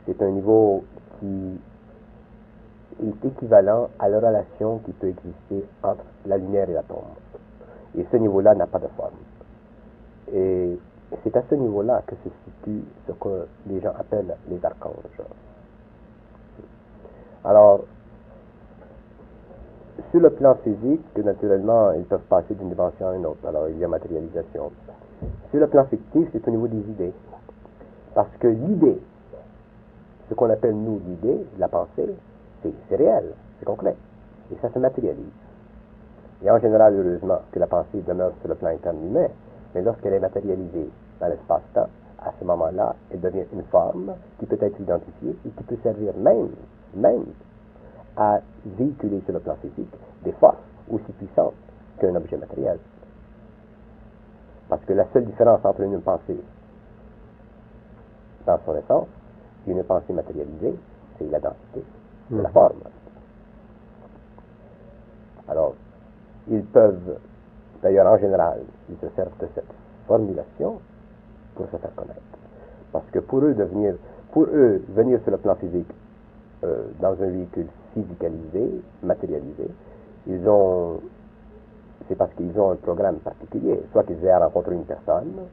C'est un niveau qui est équivalent à la relation qui peut exister entre la lumière et l'atome. Et ce niveau-là n'a pas de forme. Et c'est à ce niveau-là que se situe ce que les gens appellent les archanges. Alors, sur le plan physique, naturellement, ils peuvent passer d'une dimension à une autre. Alors, il y a matérialisation. Sur le plan fictif, c'est au niveau des idées. Parce que l'idée, ce qu'on appelle nous l'idée, la pensée, c'est réel, c'est concret. Et ça se matérialise. Et en général, heureusement, que la pensée demeure sur le plan interne humain, mais lorsqu'elle est matérialisée dans l'espace-temps, à ce moment-là, elle devient une forme qui peut être identifiée et qui peut servir même à véhiculer sur le plan physique des forces aussi puissantes qu'un objet matériel. Parce que la seule différence entre une pensée dans son essence et une pensée matérialisée, c'est la densité, c'est la forme. Alors, ils peuvent, d'ailleurs en général, ils se servent de cette formulation pour se faire connaître. Parce que pour eux, venir sur le plan physique dans un véhicule physicalisé, matérialisé, c'est parce qu'ils ont un programme particulier, soit qu'ils aient à rencontrer une personne,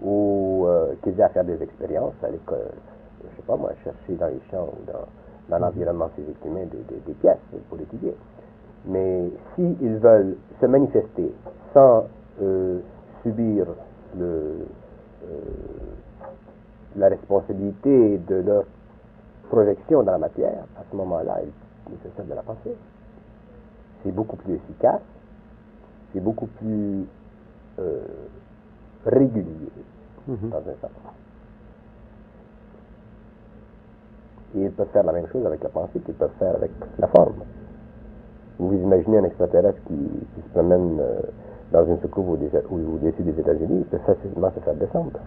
ou qu'ils aient à faire des expériences, aller, je sais pas moi, chercher dans les champs ou dans l'environnement physique humain des pièces pour étudier. Mais s'ils veulent se manifester sans subir la responsabilité de leur projection dans la matière, à ce moment-là, ils se servent de la pensée. C'est beaucoup plus efficace, c'est beaucoup plus régulier, dans un sens. Et ils peuvent faire la même chose avec la pensée qu'ils peuvent faire avec la forme. Vous imaginez un extraterrestre qui se promène dans une soucoupe au-dessus des États-Unis, peut facilement se faire descendre.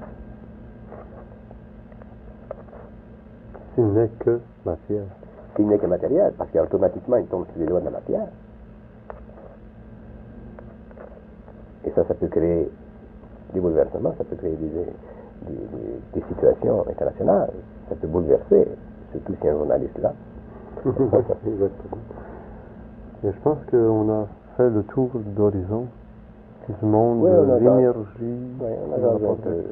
S'il n'est que matière. S'il n'est que matériel, parce qu'automatiquement, il tombe sous les lois de la matière. Et ça peut créer des bouleversements, ça peut créer des situations internationales, ça peut bouleverser, surtout si un journaliste là. Exactement. Et je pense qu'on a fait le tour d'horizon du monde de l'énergie. Oui, on a jasé un peu.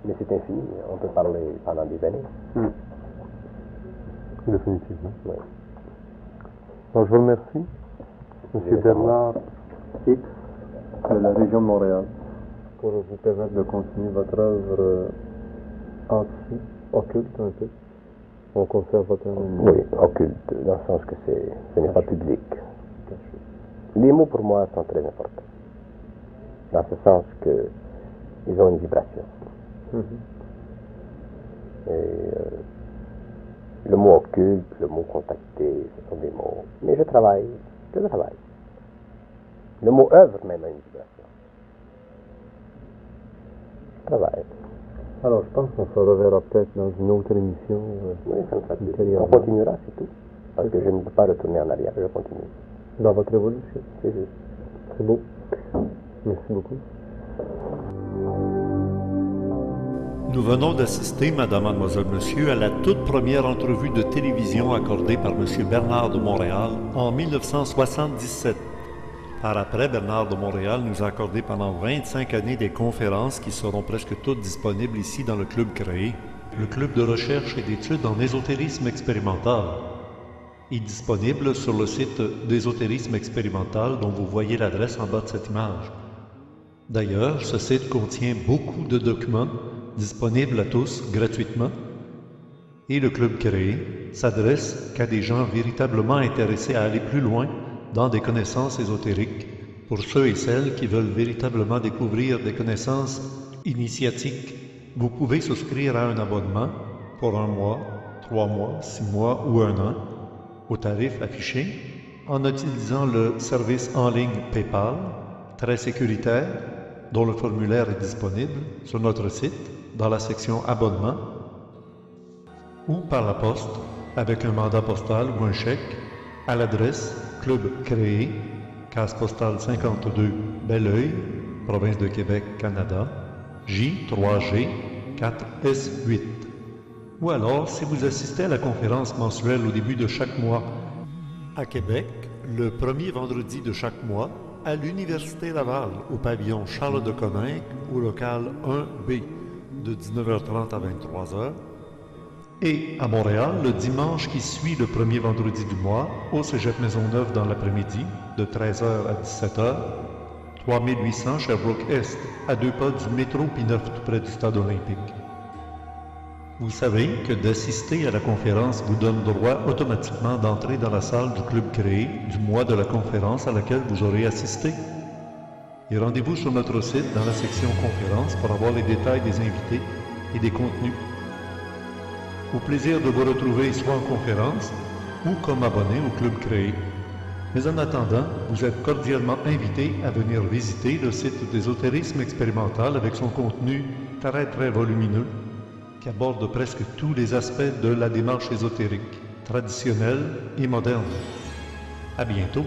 Mais c'est infini, on peut parler pendant des années. Définitivement. Oui. Alors, je vous remercie, M. Bernard X, de la région de Montréal, pour vous permettre de continuer votre œuvre occulte un peu. On conserve votre anonymat. Oui, occulte, dans le sens que ce n'est pas public. Les mots pour moi sont très importants, dans ce sens qu'ils ont une vibration. Et le mot occulte, le mot contacté, ce sont des mots. Mais je travaille. Le mot œuvre même a une vibration. Je travaille. Alors, je pense qu'on se reverra peut-être dans une autre émission. Oui, ça me fera plaisir. On continuera, c'est tout. Parce que je ne peux pas retourner en arrière, je continue. Dans votre évolution. C'est juste. C'est beau. Merci beaucoup. Nous venons d'assister, Madame, Mademoiselle, Monsieur, à la toute première entrevue de télévision accordée par M. Bernard de Montréal en 1977. Par après, Bernard de Montréal nous a accordé pendant 25 années des conférences qui seront presque toutes disponibles ici dans le club créé, le club de recherche et d'études en ésotérisme expérimental, est disponible sur le site d'ésotérisme expérimental dont vous voyez l'adresse en bas de cette image. D'ailleurs, ce site contient beaucoup de documents disponibles à tous gratuitement et le club créé s'adresse qu'à des gens véritablement intéressés à aller plus loin dans des connaissances ésotériques pour ceux et celles qui veulent véritablement découvrir des connaissances initiatiques. Vous pouvez souscrire à un abonnement pour 1 mois, 3 mois, 6 mois ou 1 an au tarif affiché en utilisant le service en ligne PayPal, très sécuritaire, dont le formulaire est disponible sur notre site dans la section Abonnement, ou par la poste avec un mandat postal ou un chèque à l'adresse Club Créé, case postale 52, Belleuil, province de Québec, Canada, J3G 4S8. Ou alors, si vous assistez à la conférence mensuelle au début de chaque mois à Québec, le premier vendredi de chaque mois, à l'Université Laval, au pavillon Charles de Coninck, au local 1B, de 19h30 à 23h, et à Montréal, le dimanche qui suit le premier vendredi du mois, au Cégep Maisonneuve dans l'après-midi, de 13h à 17h, 3800 Sherbrooke-Est, à 2 pas du métro P9 tout près du stade olympique. Vous savez que d'assister à la conférence vous donne droit automatiquement d'entrer dans la salle du club créé du mois de la conférence à laquelle vous aurez assisté. Et rendez-vous sur notre site dans la section conférences pour avoir les détails des invités et des contenus. Au plaisir de vous retrouver soit en conférence ou comme abonné au club créé. Mais en attendant, vous êtes cordialement invité à venir visiter le site d'ésotérisme expérimental avec son contenu très volumineux qui aborde presque tous les aspects de la démarche ésotérique, traditionnelle et moderne. À bientôt!